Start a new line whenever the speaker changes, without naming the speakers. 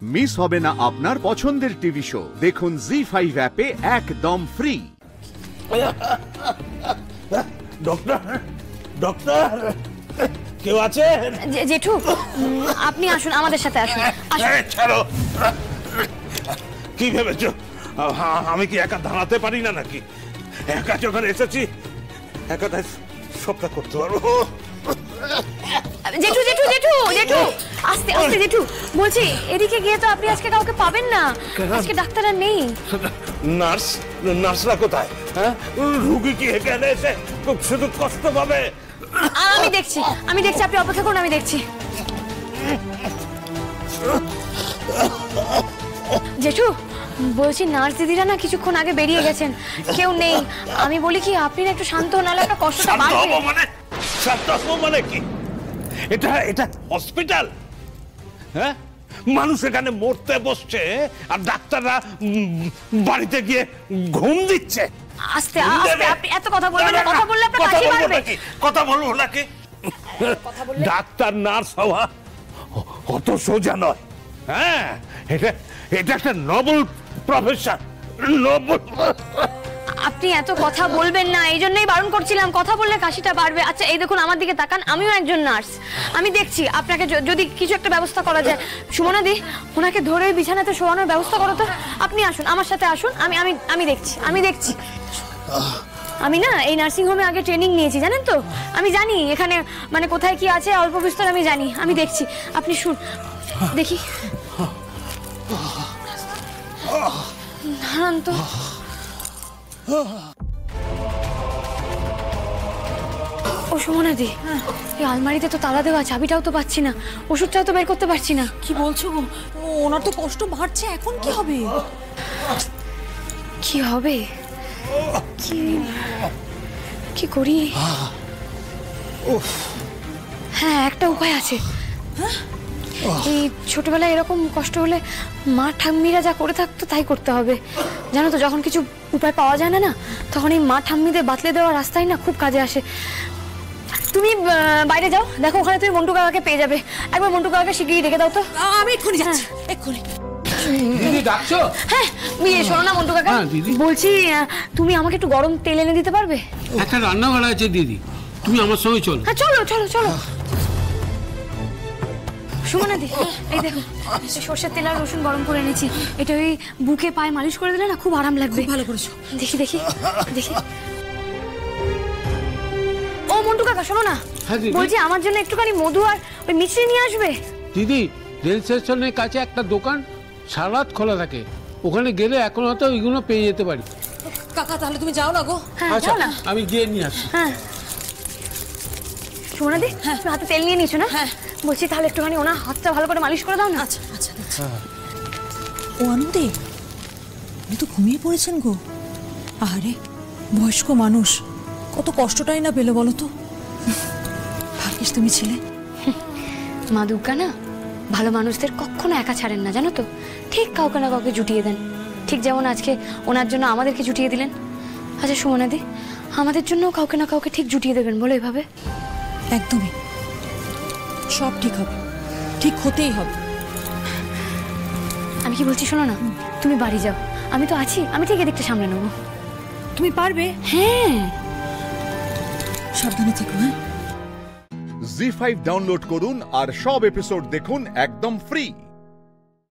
Miss হবে না আপনার পছন্দের টিভি শো। দেখুন জি5 অ্যাপে একদম ফ্রি।
ডক্টর ডক্টর কেউ আছে?
জেঠু আপনি আসুন, আমাদের সাথে আসুন।
ছাড়ো। কি ভেবেছো আমি কি একা দাঁড়াতে পারি না নাকি? একা যখন এসেছি একাটাই সবটা করতে পারবো।
জেঠু জেঠু জেঠু জেঠু আস্তে আস্তে জেঠু, বলছি এদিকে গিয়ে তো আপনি আজকে কাউকে পাবেন না। আজকে ডাক্তার আর নেই।
নার্সরা কোথায়? হ্যাঁ, রুগী কি এখানে এসে শুধু কষ্ট পাবে?
আমি দেখছি আপনি অপেক্ষা করুন, আমি দেখছি। জেঠু বলছি নার্স দিদিরা না কিছুক্ষণ আগে বেরিয়ে গেছেন, কেউ নেই। আমি বলি কি আপনি না একটু শান্ত হন, নাহলে একটা কষ্টটা বাড়বে।
শান্ত মানে কি? এটা হসপিটাল? হ্যাঁ, মানুষ এখানে মরতে বসছে আর ডাক্তাররা বাড়িতে গিয়ে ঘুম দিচ্ছে।
আস্তে আস্তে, আপনি এত কথা বলবেন না। কথা বললে আপনার কাশি বাড়বে।
কথা বলবো নাকি? ডাক্তার নার্স হওয়া অত সোজা নয়। হ্যাঁ, এটা একটা নোবেল প্রফেশন।
আপনি এত কথা বলবেন না, এই জন্যই বারণ করছিলাম। কথা বললে কাশিটা বাড়বে। আচ্ছা এই দেখুন আমার দিকে তাকান, আমিও একজন নার্স। আমি দেখছি আপনাকে যদি কিছু একটা ব্যবস্থা করা যায়। সুমনা দি, ওনাকে ধরে বিছানাতে শোয়ানোর ব্যবস্থা করো তো। আপনি আসুন, আমার সাথে আসুন। আমি দেখছি। আমি না এই নার্সিং হোমে আগে ট্রেনিং নিয়েছি, জানেন তো। আমি জানি এখানে মানে কোথায় কি আছে অল্প বিস্তর আমি জানি। আমি দেখছি, আপনি শুন। দেখি দাঁড়ান তো। ও সুমনা দি, এই আলমারিতে তো তালা দেওয়া, চাবিটাও তো পাচ্ছি না, ওষুধটাও তো বের করতে পারছি না।
কি বলছো? ওনার তো কষ্ট বাড়ছে, এখন কি হবে?
কি করি? হ্যাঁ, একটা উপায় আছে। এই ছোটবেলায় এরকম কষ্ট হলে মা ঠাম্মিরা যা করে থাকতো তাই করতে হবে, জানো তো। যখন কিছু উপায় পাওয়া যায় না, তখন এই মা ঠাম্মিদের বাতলে দেওয়া রাস্তায় না খুব কাজে আসে। তুমি বাইরে যাও, দেখো ওখানে তুমি মন্টু কাকাকে পেয়ে যাবে। একবার মন্টু কাকাকে শিগগিরই ডেকে দাও তো।
আমি এক্ষুনি যাচ্ছি, এক্ষুনি।
দিদি ডাকছো?
হ্যাঁ, শোনো না মন্টু কাকা, বলছি তুমি আমাকে একটু গরম তেল এনে দিতে পারবে?
একটা রান্নাঘর আছে দিদি, তুমি আমার সঙ্গে চলো।
হ্যাঁ চলো চলো চলো। সুমনা দি, এই দেখো সর্ষের তেল আর রসুন গরম করে এনেছি। এটা ওই বুকে পায়ে মালিশ করে দিলে না খুব আরাম লাগবে।
ভালো করেছো।
দেখি ও মন্টু কাকা, শোনো না, বলছি আমার জন্য একটুখানি মধু আর ওই মিষ্টি নিয়ে আসবে।
দিদি, রেল স্টেশনের কাছে একটা দোকান সারা রাত খোলা থাকে, ওখানে গেলে এখন হয়তো ওইগুলো পেয়ে যেতে পারি।
কাকা তাহলে তুমি যাও না গো।
আচ্ছা আমি গিয়ে নিয়ে আসি।
হ্যাঁ সুমনা দি, তুমি হাতে তেল নিয়ে নিয়েছো না?
হ্যাঁ।
বলছি তাহলে একটুখানি ওনার হাতটা ভালো করে মালিশ করে দাও না।
আচ্ছা আচ্ছা। ও আনন্দে, উনি তো ঘুমিয়ে পড়েছেন গো। আরে বয়স্ক মানুষ, কত কষ্টটাই না পেলো বলো তো। ভাগ্যিস তুমি ছিলে।
মা দুর্গা না ভালো মানুষদের কখনো একা ছাড়েন না, জানো তো। ঠিক কাউকে না কাউকে জুটিয়ে দেন, ঠিক যেমন আজকে ওনার জন্য আমাদেরকে জুটিয়ে দিলেন। আচ্ছা সুমনা দি, আমাদের জন্য কাউকে না কাউকে ঠিক জুটিয়ে দেবেন বলো এভাবে।
একদমই, সব ঠিক হবে, ঠিক হতেই হবে।
আমি কি বলছি শোনো না, তুমি বাড়ি যাও, আমি তো আছি, আমি ঠিক এদিকটা সামলে নেবো।
তুমি পারবে?
হ্যাঁ।
সাবধানে থেকো। হ্যাঁ,
জি5 ডাউনলোড করুন আর সব এপিসোড দেখুন একদম ফ্রি।